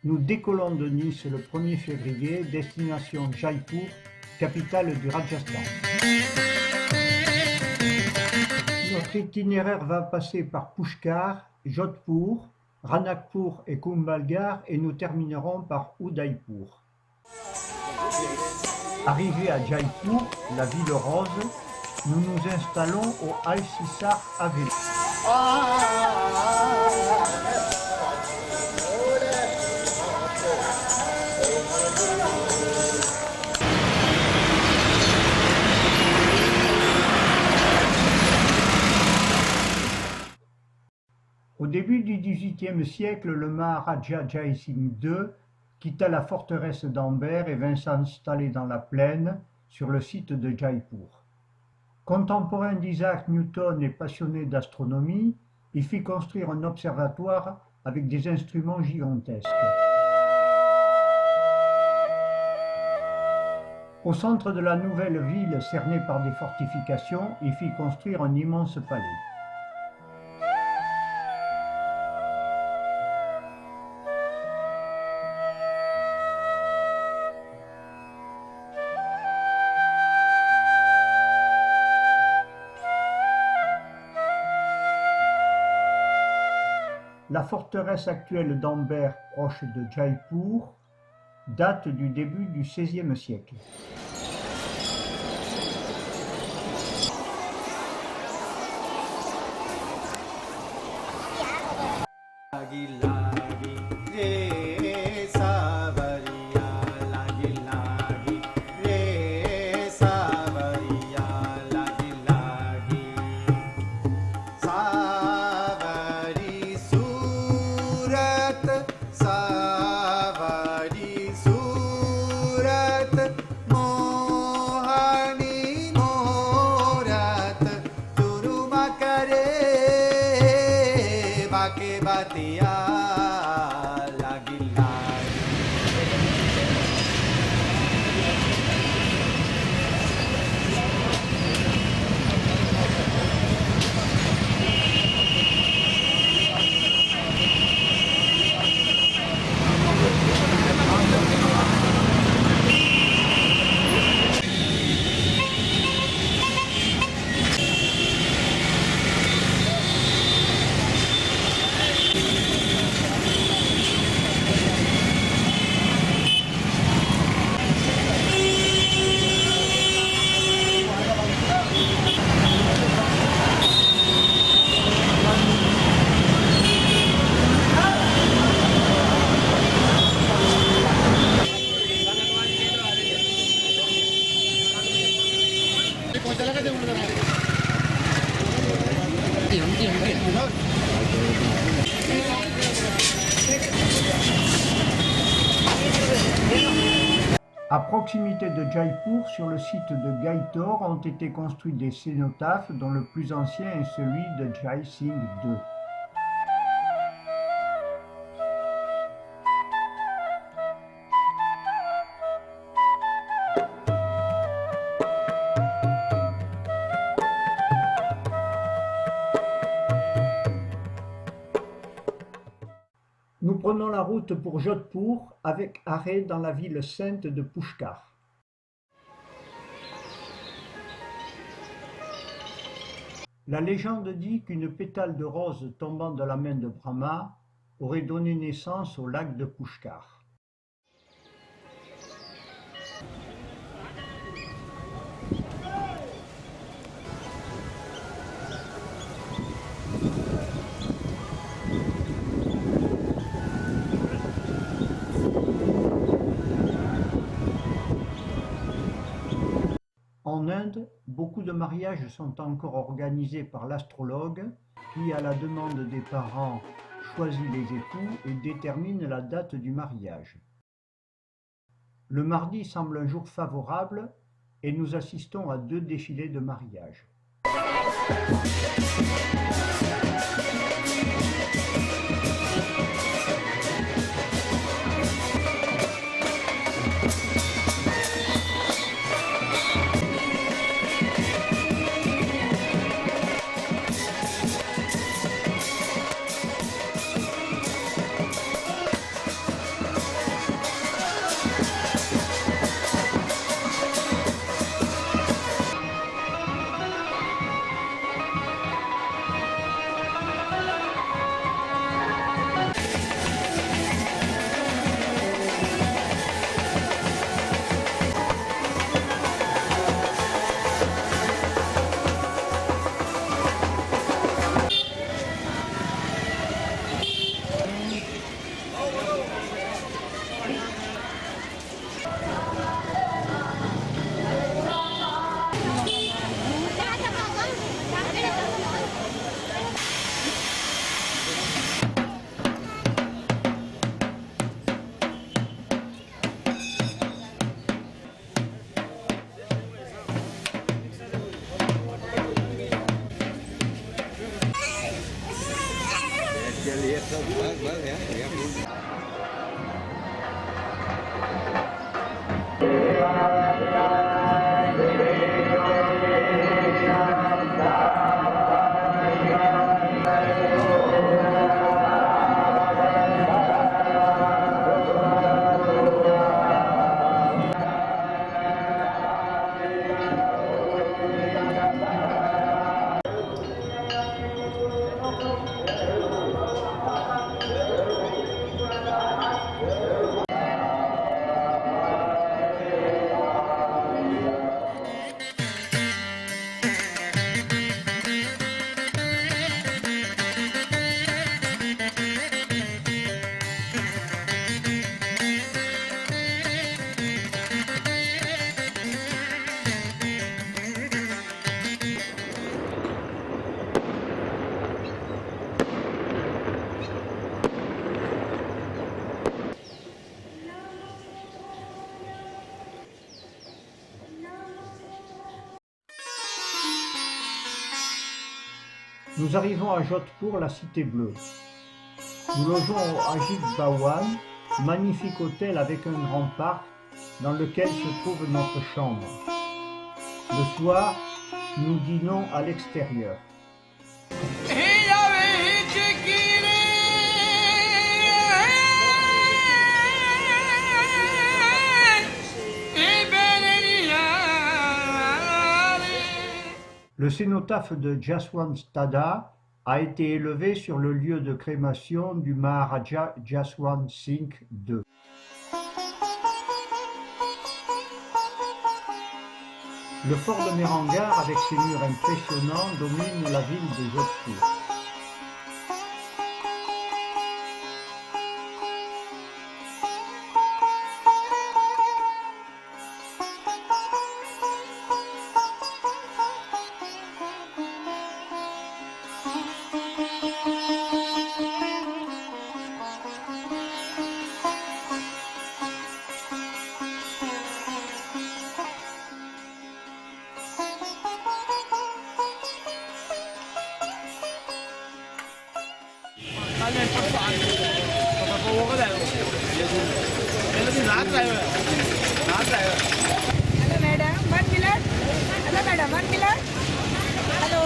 Nous décollons de Nice le 1er février, destination Jaipur, capitale du Rajasthan. Notre itinéraire va passer par Pushkar, Jodhpur, Ranakpur et Kumbhalgarh et nous terminerons par Udaipur. Arrivés à Jaipur, la ville rose, nous nous installons au Alcisar Avenue. Au début du XVIIIe siècle, le Maharaja Jai Singh II quitta la forteresse d'Amber et vint s'installer dans la plaine, sur le site de Jaipur. Contemporain d'Isaac Newton et passionné d'astronomie, il fit construire un observatoire avec des instruments gigantesques. Au centre de la nouvelle ville cernée par des fortifications, il fit construire un immense palais. La forteresse actuelle d'Amber, proche de Jaipur, date du début du XVIe siècle. À proximité de Jaipur, sur le site de Gaitor, ont été construits des cénotaphes dont le plus ancien est celui de Jai Singh II. Nous prenons la route pour Jodhpur avec arrêt dans la ville sainte de Pushkar. La légende dit qu'une pétale de rose tombant de la main de Brahma aurait donné naissance au lac de Pushkar. En Inde, beaucoup de mariages sont encore organisés par l'astrologue qui, à la demande des parents, choisit les époux et détermine la date du mariage. Le mardi semble un jour favorable et nous assistons à 2 défilés de mariage. Nous arrivons à Jodhpur, la cité bleue. Nous logeons au Ajit Bhawan, magnifique hôtel avec un grand parc dans lequel se trouve notre chambre. Le soir, nous dînons à l'extérieur. Le cénotaphe de Jaswant Tada a été élevé sur le lieu de crémation du Maharaja Jaswant Singh II. Le fort de Mehrangarh, avec ses murs impressionnants, domine la ville de Jodhpur. Hello madam, 1 minute. Hello madam, 1 minute. Hello.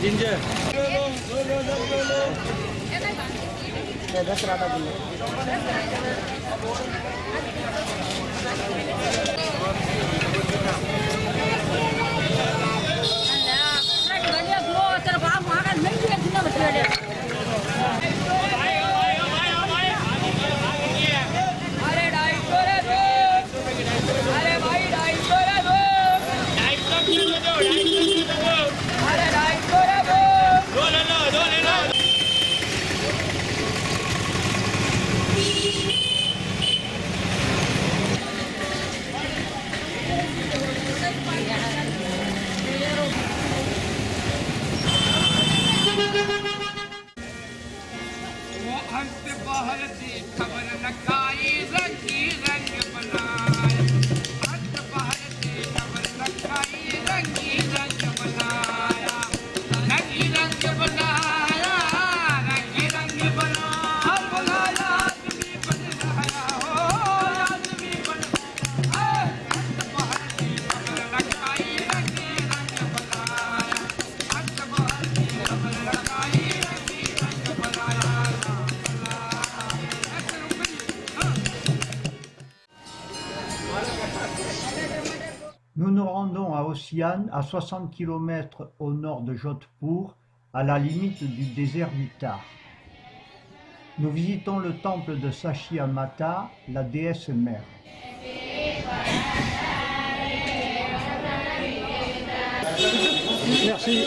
Ginger. Nous nous rendons à Ossian, à 60 km au nord de Jodhpur, à la limite du désert du Thar. Nous visitons le temple de Sachia Mata, la déesse mère. Merci.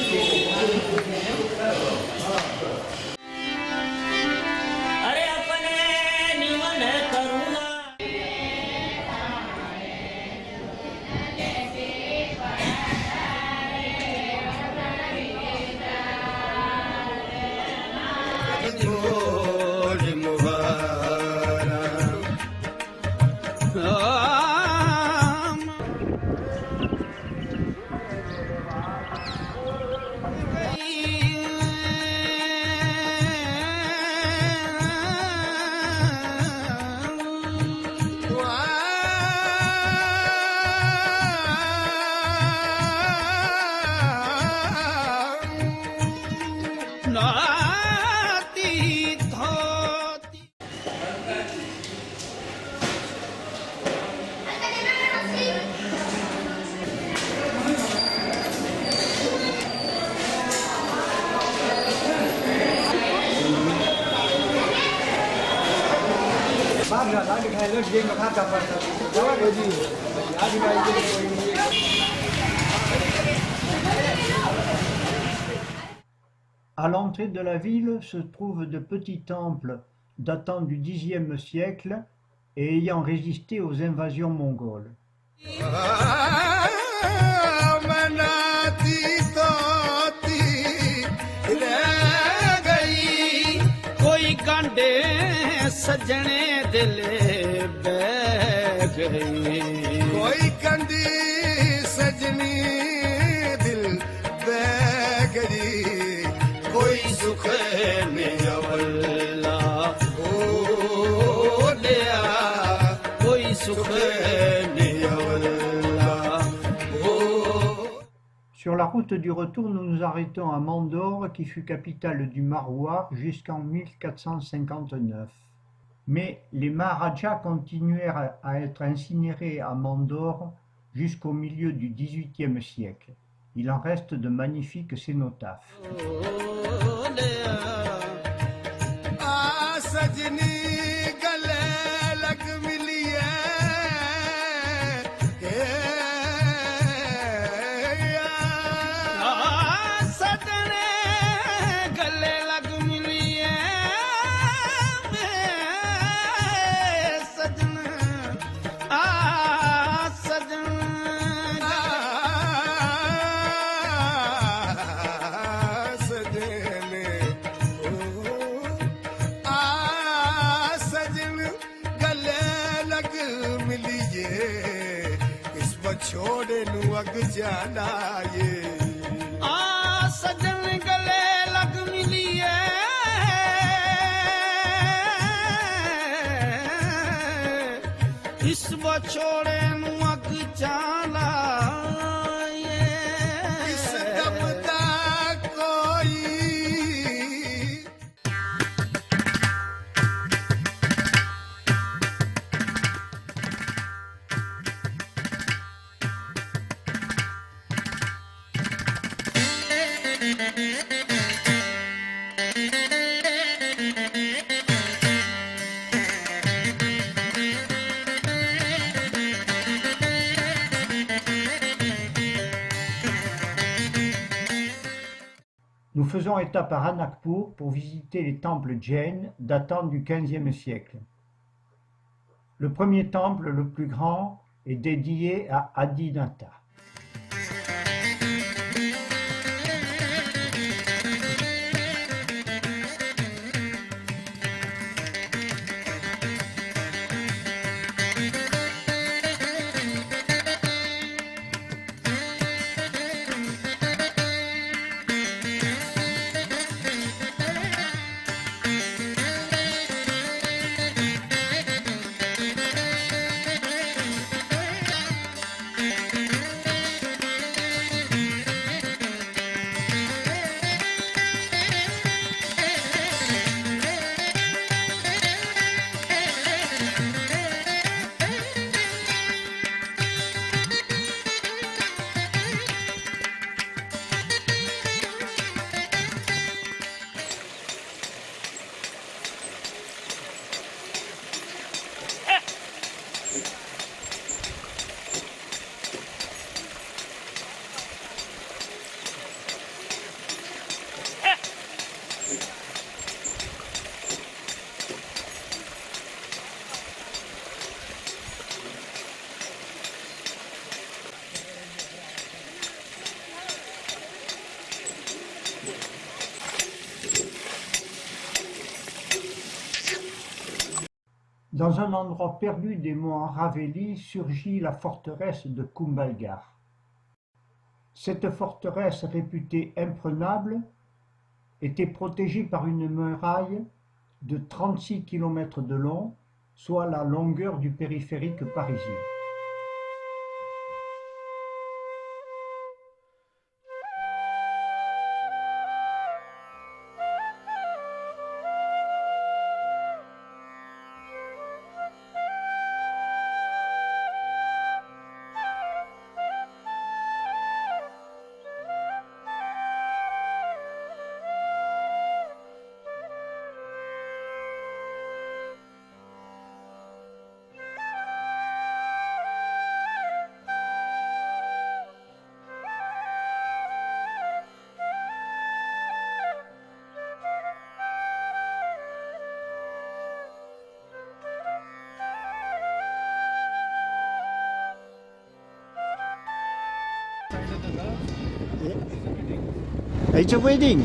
À l'entrée de la ville se trouvent de petits temples datant du Xe siècle et ayant résisté aux invasions mongoles. सजने दिल बह गई कोई कंदी सजनी दिल बह गई कोई सुख ने अवल्ला ओ दिया कोई सुख ने अवल्ला ओ. Sur la route du retour, nous nous arrêtons à Mandore, qui fut capitale du Marwar jusqu'en 1459. Mais les Maharajas continuèrent à être incinérés à Mandore jusqu'au milieu du XVIIIe siècle. Il en reste de magnifiques cénotaphes. छोड़े नु अग जाना ये आ सजन गले लग मिलिए इस बछोड़े नु अग जाना ये इस दम दा कोई Nous faisons étape à Ranakpur pour visiter les temples Jain datant du XVe siècle. Le premier temple, le plus grand, est dédié à Adinata. Dans un endroit perdu des monts Aravalli surgit la forteresse de Kumbhalgarh. Cette forteresse réputée imprenable était protégée par une muraille de 36 km de long, soit la longueur du périphérique parisien. It's a wedding.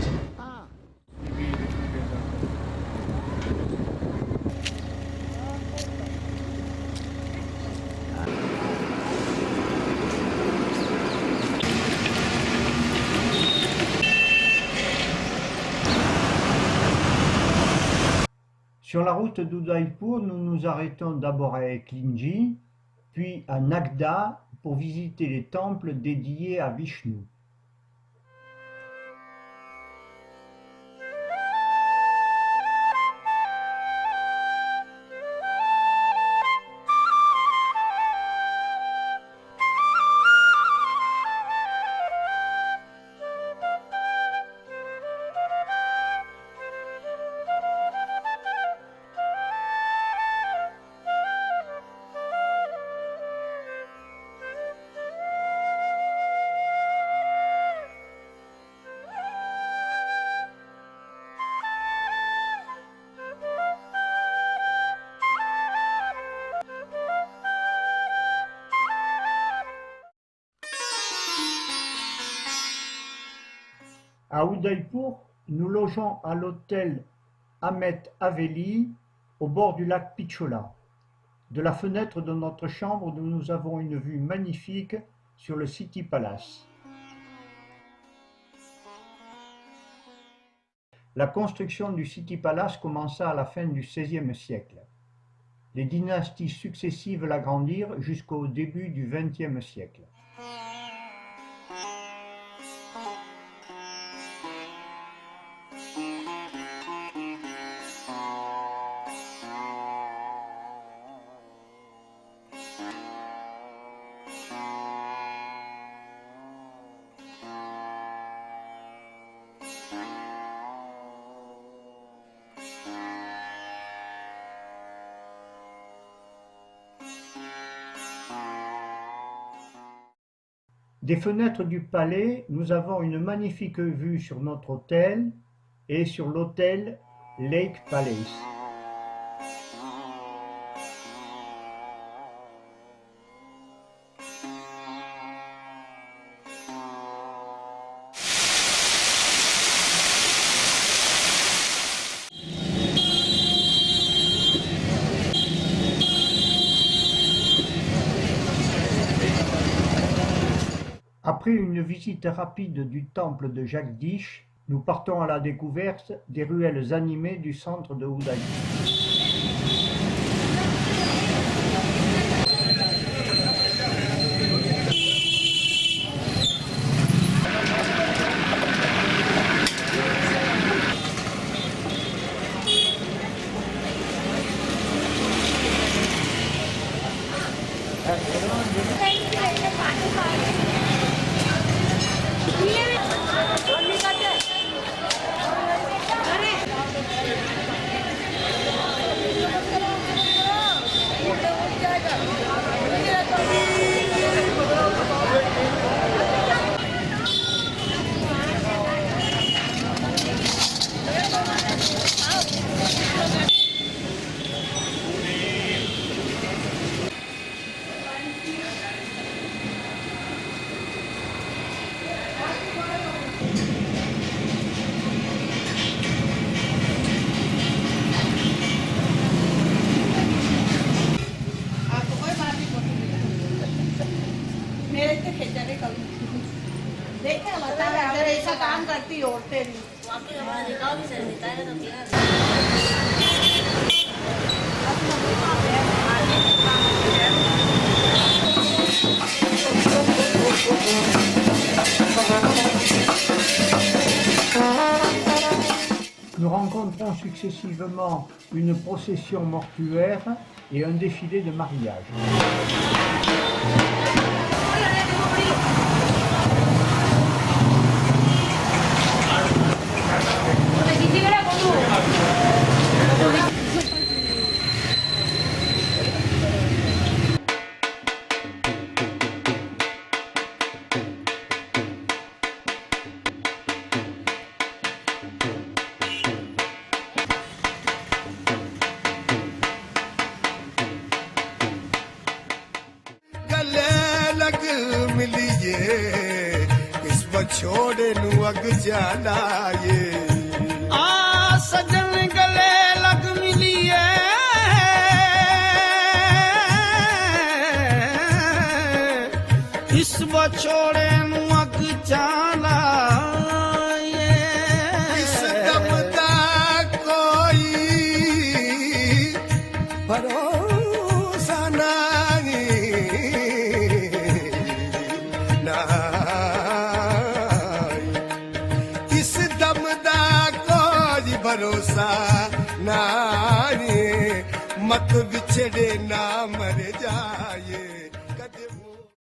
Sur la route d'Udaipur, nous nous arrêtons d'abord à Eklinji, puis à Nagda pour visiter les temples dédiés à Vishnu. À Udaipur, nous logeons à l'hôtel Ahmet Haveli, au bord du lac Pichola. De la fenêtre de notre chambre, nous avons une vue magnifique sur le City Palace. La construction du City Palace commença à la fin du XVIe siècle. Les dynasties successives l'agrandirent jusqu'au début du XXe siècle. Des fenêtres du palais, nous avons une magnifique vue sur notre hôtel et sur l'hôtel Lake Palace. Après une visite rapide du temple de Jagdish, nous partons à la découverte des ruelles animées du centre de Udaipur. ऐसा काम करती औरतें Nous rencontrons successivement une procession mortuaire et un défilé de mariage. गले लग मिलिए ਵਿਛੋੜੇ ਨੂੰ ਅਗ ਜਾਣਾ ਏ आ सजन गले लग मिलिए इस बछोड़े नू अग चाला ਇਸ ਦਮ ਦਾ ਕੋਈ ਭਰੋਸਾ ਨਹੀਂ ਇਸ ਦਮ ਦਾ ਕੋਈ ਭਰੋਸਾ ਨਹੀਂ ਮਤ ਵਿਛੜੇ ਨਾ ਮਰ ਜਾਏ